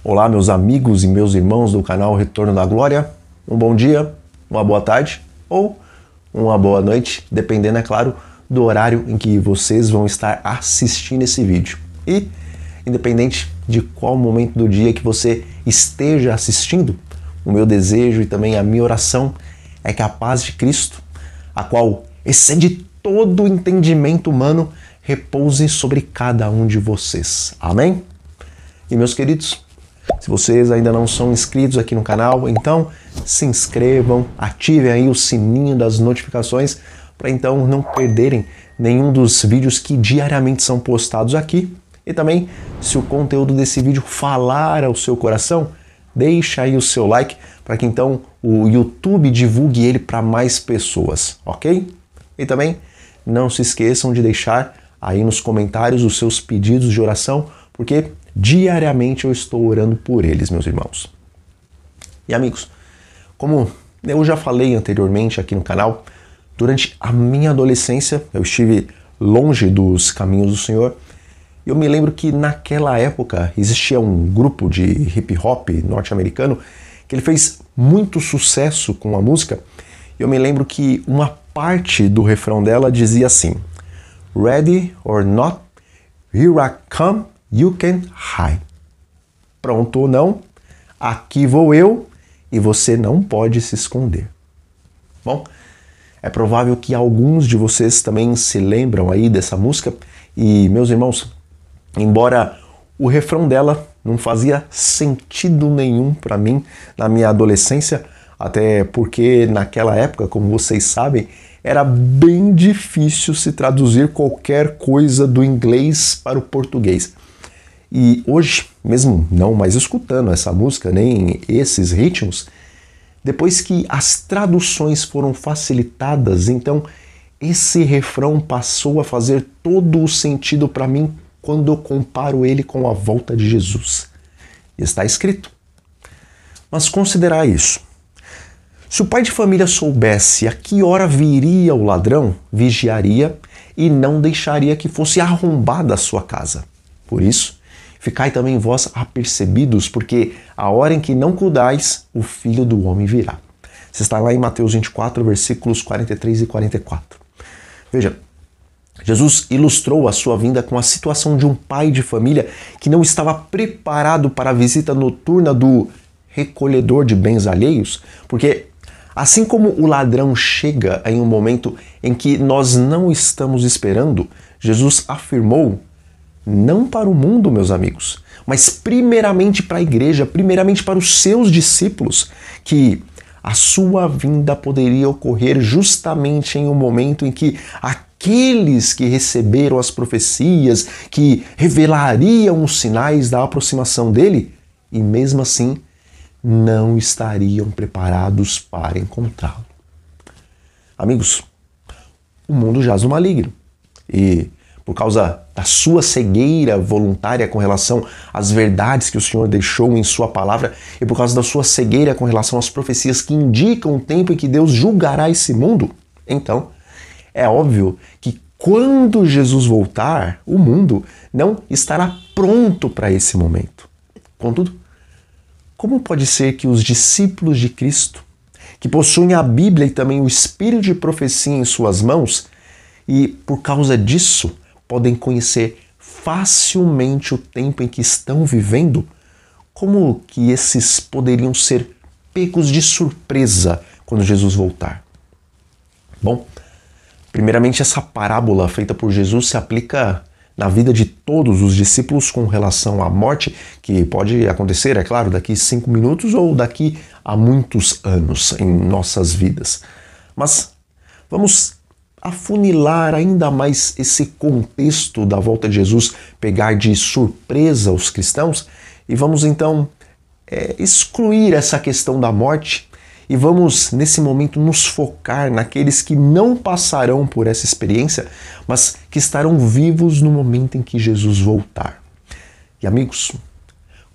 Olá, meus amigos e meus irmãos do canal Retorno da Glória. Um bom dia, uma boa tarde ou uma boa noite, dependendo, é claro, do horário em que vocês vão estar assistindo esse vídeo. E, independente de qual momento do dia que você esteja assistindo, o meu desejo e também a minha oração é que a paz de Cristo, a qual excede todo o entendimento humano, repouse sobre cada um de vocês. Amém? E meus queridos, se vocês ainda não são inscritos aqui no canal, então se inscrevam, ativem aí o sininho das notificações para então não perderem nenhum dos vídeos que diariamente são postados aqui. E também, se o conteúdo desse vídeo falar ao seu coração, deixa aí o seu like para que então o YouTube divulgue ele para mais pessoas, ok? E também não se esqueçam de deixar aí nos comentários os seus pedidos de oração, porque diariamente eu estou orando por eles, meus irmãos. E amigos, como eu já falei anteriormente aqui no canal, durante a minha adolescência eu estive longe dos caminhos do Senhor. Eu me lembro que naquela época existia um grupo de hip hop norte-americano que ele fez muito sucesso com a música. Eu me lembro que uma parte do refrão dela dizia assim: "Ready or not, here I come, you can hide." Pronto ou não, aqui vou eu e você não pode se esconder. Bom, é provável que alguns de vocês também se lembram aí dessa música. E, meus irmãos, embora o refrão dela não fazia sentido nenhum para mim na minha adolescência, até porque naquela época, como vocês sabem, era bem difícil se traduzir qualquer coisa do inglês para o português. E hoje, mesmo não mais escutando essa música, nem esses ritmos, depois que as traduções foram facilitadas, então esse refrão passou a fazer todo o sentido para mim quando eu comparo ele com a volta de Jesus. Está escrito. Mas considerar isso. Se o pai de família soubesse a que hora viria o ladrão, vigiaria e não deixaria que fosse arrombada a sua casa. Por isso, ficai também vós apercebidos, porque a hora em que não cuidais, o Filho do Homem virá. Você está lá em Mateus 24, versículos 43 e 44. Veja, Jesus ilustrou a sua vinda com a situação de um pai de família que não estava preparado para a visita noturna do recolhedor de bens alheios, porque assim como o ladrão chega em um momento em que nós não estamos esperando, Jesus afirmou, não para o mundo, meus amigos, mas primeiramente para a igreja, primeiramente para os seus discípulos, que a sua vinda poderia ocorrer justamente em um momento em que aqueles que receberam as profecias, que revelariam os sinais da aproximação dele, e mesmo assim não estariam preparados para encontrá-lo. Amigos, o mundo jaz no maligno e por causa da sua cegueira voluntária com relação às verdades que o Senhor deixou em sua palavra e por causa da sua cegueira com relação às profecias que indicam o tempo em que Deus julgará esse mundo, então é óbvio que quando Jesus voltar, o mundo não estará pronto para esse momento. Contudo, como pode ser que os discípulos de Cristo, que possuem a Bíblia e também o Espírito de profecia em suas mãos, e por causa disso podem conhecer facilmente o tempo em que estão vivendo, como que esses poderiam ser pegos de surpresa quando Jesus voltar? Bom, primeiramente essa parábola feita por Jesus se aplica na vida de todos os discípulos com relação à morte, que pode acontecer, é claro, daqui 5 minutos ou daqui a muitos anos em nossas vidas. Mas vamos afunilar ainda mais esse contexto da volta de Jesus, pegar de surpresa os cristãos, e vamos então excluir essa questão da morte e vamos nesse momento nos focar naqueles que não passarão por essa experiência, mas que estarão vivos no momento em que Jesus voltar. E amigos,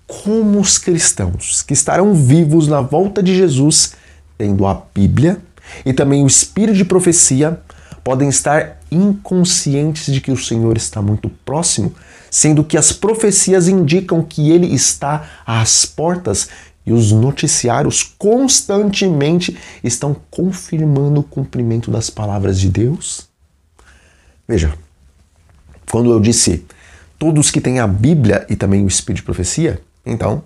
como os cristãos que estarão vivos na volta de Jesus, tendo a Bíblia e também o Espírito de profecia, podem estar inconscientes de que o Senhor está muito próximo, sendo que as profecias indicam que ele está às portas e os noticiários constantemente estão confirmando o cumprimento das palavras de Deus? Veja, quando eu disse todos que têm a Bíblia e também o Espírito de Profecia, então,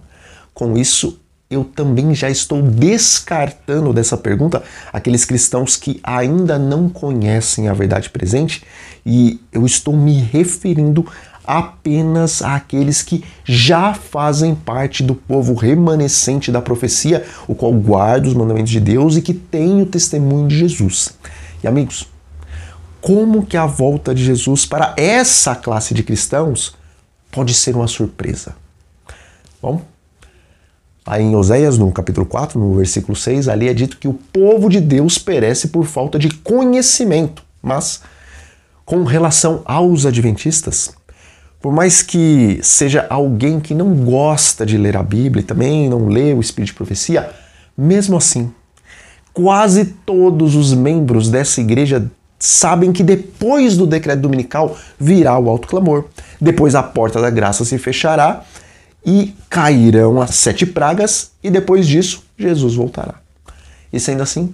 com isso, eu também já estou descartando dessa pergunta aqueles cristãos que ainda não conhecem a verdade presente, e eu estou me referindo apenas àqueles que já fazem parte do povo remanescente da profecia, o qual guarda os mandamentos de Deus e que tem o testemunho de Jesus. E amigos, como que a volta de Jesus para essa classe de cristãos pode ser uma surpresa? Bom, aí em Oséias, no capítulo 4, no versículo 6, ali é dito que o povo de Deus perece por falta de conhecimento. Mas, com relação aos adventistas, por mais que seja alguém que não gosta de ler a Bíblia e também não lê o Espírito de Profecia, mesmo assim, quase todos os membros dessa igreja sabem que depois do decreto dominical virá o alto clamor, depois a porta da graça se fechará e cairão as 7 pragas, e depois disso Jesus voltará. E sendo assim,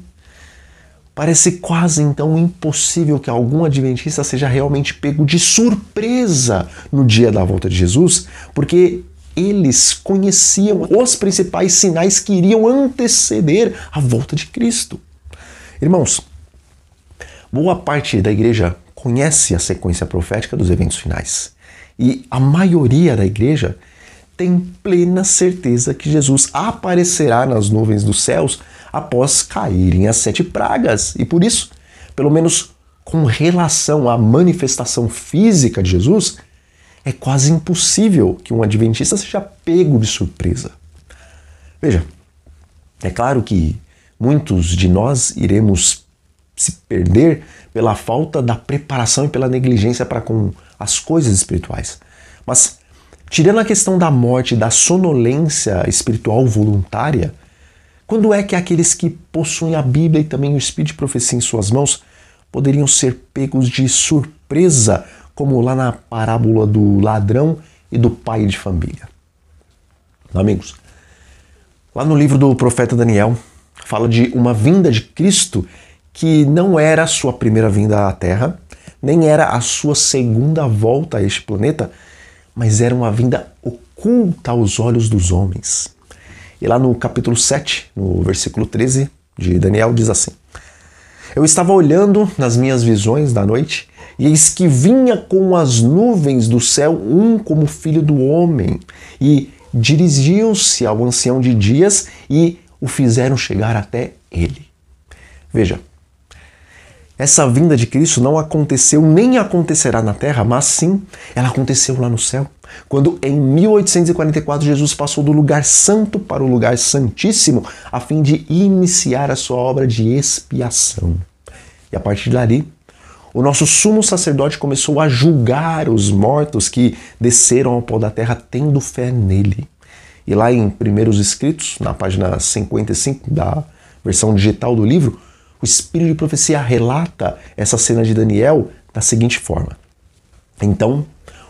parece quase então impossível que algum adventista seja realmente pego de surpresa no dia da volta de Jesus, porque eles conheciam os principais sinais que iriam anteceder a volta de Cristo. Irmãos, boa parte da igreja conhece a sequência profética dos eventos finais, e a maioria da igreja tem plena certeza que Jesus aparecerá nas nuvens dos céus após caírem as 7 pragas. E por isso, pelo menos com relação à manifestação física de Jesus, é quase impossível que um adventista seja pego de surpresa. Veja, é claro que muitos de nós iremos se perder pela falta da preparação e pela negligência para com as coisas espirituais. Mas, tirando a questão da morte e da sonolência espiritual voluntária, quando é que aqueles que possuem a Bíblia e também o Espírito de Profecia em suas mãos poderiam ser pegos de surpresa, como lá na parábola do ladrão e do pai de família? Amigos, lá no livro do profeta Daniel, fala de uma vinda de Cristo que não era a sua primeira vinda à Terra, nem era a sua segunda volta a este planeta, mas era uma vinda oculta aos olhos dos homens. E lá no capítulo 7, no versículo 13 de Daniel, diz assim: Eu estava olhando nas minhas visões da noite, e eis que vinha com as nuvens do céu um como filho do homem, e dirigiu-se ao ancião de dias e o fizeram chegar até ele. Veja, essa vinda de Cristo não aconteceu nem acontecerá na Terra, mas sim, ela aconteceu lá no céu, quando em 1844 Jesus passou do lugar santo para o lugar santíssimo, a fim de iniciar a sua obra de expiação. E a partir dali, o nosso sumo sacerdote começou a julgar os mortos que desceram ao pó da terra tendo fé nele. E lá em Primeiros Escritos, na página 55 da versão digital do livro, o Espírito de Profecia relata essa cena de Daniel da seguinte forma: Então,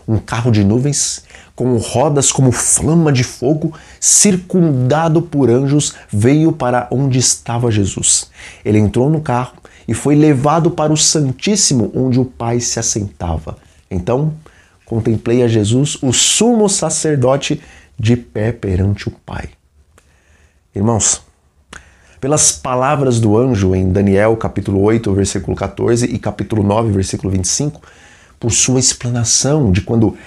um carro de nuvens, com rodas como flama de fogo, circundado por anjos, veio para onde estava Jesus. Ele entrou no carro e foi levado para o Santíssimo, onde o Pai se assentava. Então, contemplei a Jesus, o sumo sacerdote, de pé perante o Pai. Irmãos, pelas palavras do anjo em Daniel capítulo 8, versículo 14 e capítulo 9, versículo 25, por sua explanação de quando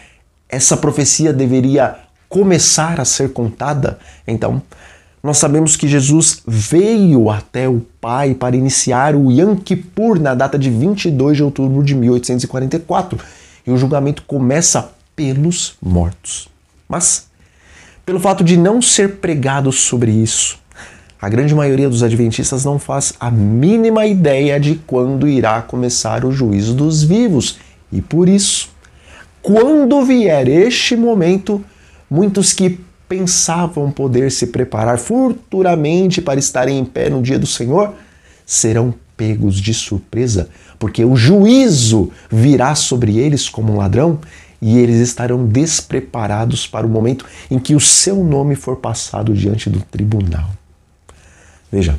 essa profecia deveria começar a ser contada, então, nós sabemos que Jesus veio até o Pai para iniciar o Yom Kippur na data de 22 de outubro de 1844, e o julgamento começa pelos mortos. Mas, pelo fato de não ser pregado sobre isso, a grande maioria dos adventistas não faz a mínima ideia de quando irá começar o juízo dos vivos. E por isso, quando vier este momento, muitos que pensavam poder se preparar futuramente para estarem em pé no dia do Senhor, serão pegos de surpresa, porque o juízo virá sobre eles como um ladrão e eles estarão despreparados para o momento em que o seu nome for passado diante do tribunal. Veja,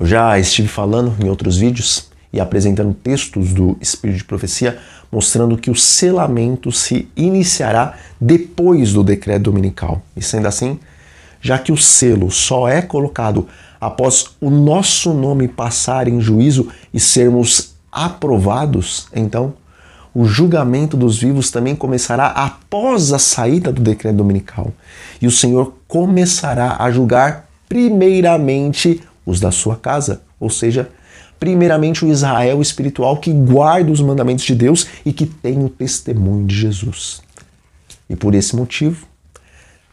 eu já estive falando em outros vídeos e apresentando textos do Espírito de Profecia mostrando que o selamento se iniciará depois do decreto dominical. E sendo assim, já que o selo só é colocado após o nosso nome passar em juízo e sermos aprovados, então o julgamento dos vivos também começará após a saída do decreto dominical. E o Senhor começará a julgar primeiramente os da sua casa, ou seja, primeiramente o Israel espiritual que guarda os mandamentos de Deus e que tem o testemunho de Jesus. E por esse motivo,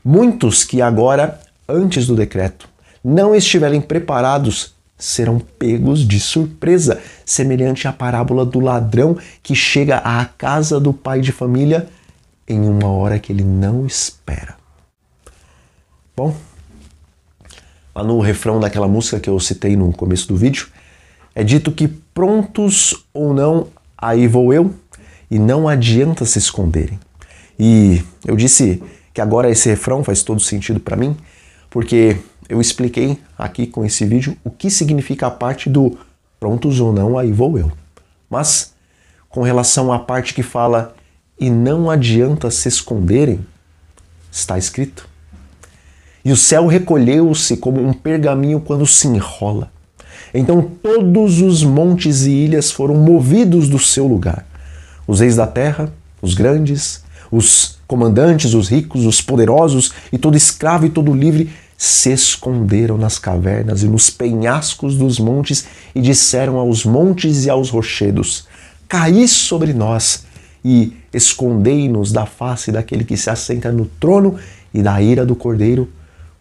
muitos que agora, antes do decreto, não estiverem preparados, serão pegos de surpresa, semelhante à parábola do ladrão que chega à casa do pai de família em uma hora que ele não espera. Bom, lá no refrão daquela música que eu citei no começo do vídeo, é dito que prontos ou não, aí vou eu, e não adianta se esconderem. E eu disse que agora esse refrão faz todo sentido para mim, porque eu expliquei aqui com esse vídeo o que significa a parte do prontos ou não, aí vou eu. Mas, com relação à parte que fala e não adianta se esconderem, está escrito: e o céu recolheu-se como um pergaminho quando se enrola. Então todos os montes e ilhas foram movidos do seu lugar. Os reis da terra, os grandes, os comandantes, os ricos, os poderosos e todo escravo e todo livre se esconderam nas cavernas e nos penhascos dos montes e disseram aos montes e aos rochedos: caí sobre nós e escondei-nos da face daquele que se assenta no trono e da ira do Cordeiro,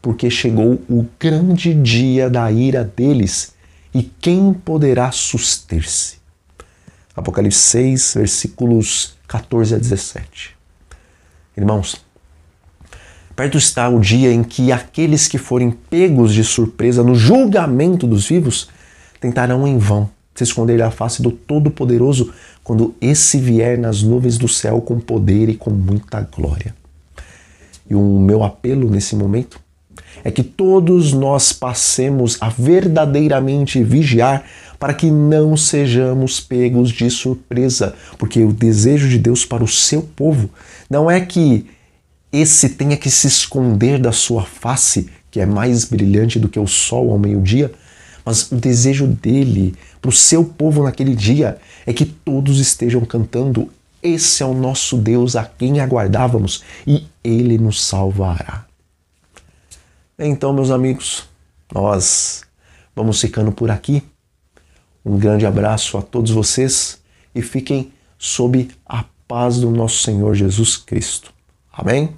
porque chegou o grande dia da ira deles, e quem poderá suster-se? Apocalipse 6, versículos 14 a 17. Irmãos, perto está o dia em que aqueles que forem pegos de surpresa no julgamento dos vivos tentarão em vão se esconder da face do Todo-Poderoso quando esse vier nas nuvens do céu com poder e com muita glória. E o meu apelo nesse momento é que todos nós passemos a verdadeiramente vigiar para que não sejamos pegos de surpresa, porque o desejo de Deus para o seu povo não é que esse tenha que se esconder da sua face, que é mais brilhante do que o sol ao meio-dia, mas o desejo dele para o seu povo naquele dia é que todos estejam cantando: esse é o nosso Deus a quem aguardávamos e ele nos salvará. Então, meus amigos, nós vamos ficando por aqui. Um grande abraço a todos vocês e fiquem sob a paz do nosso Senhor Jesus Cristo. Amém?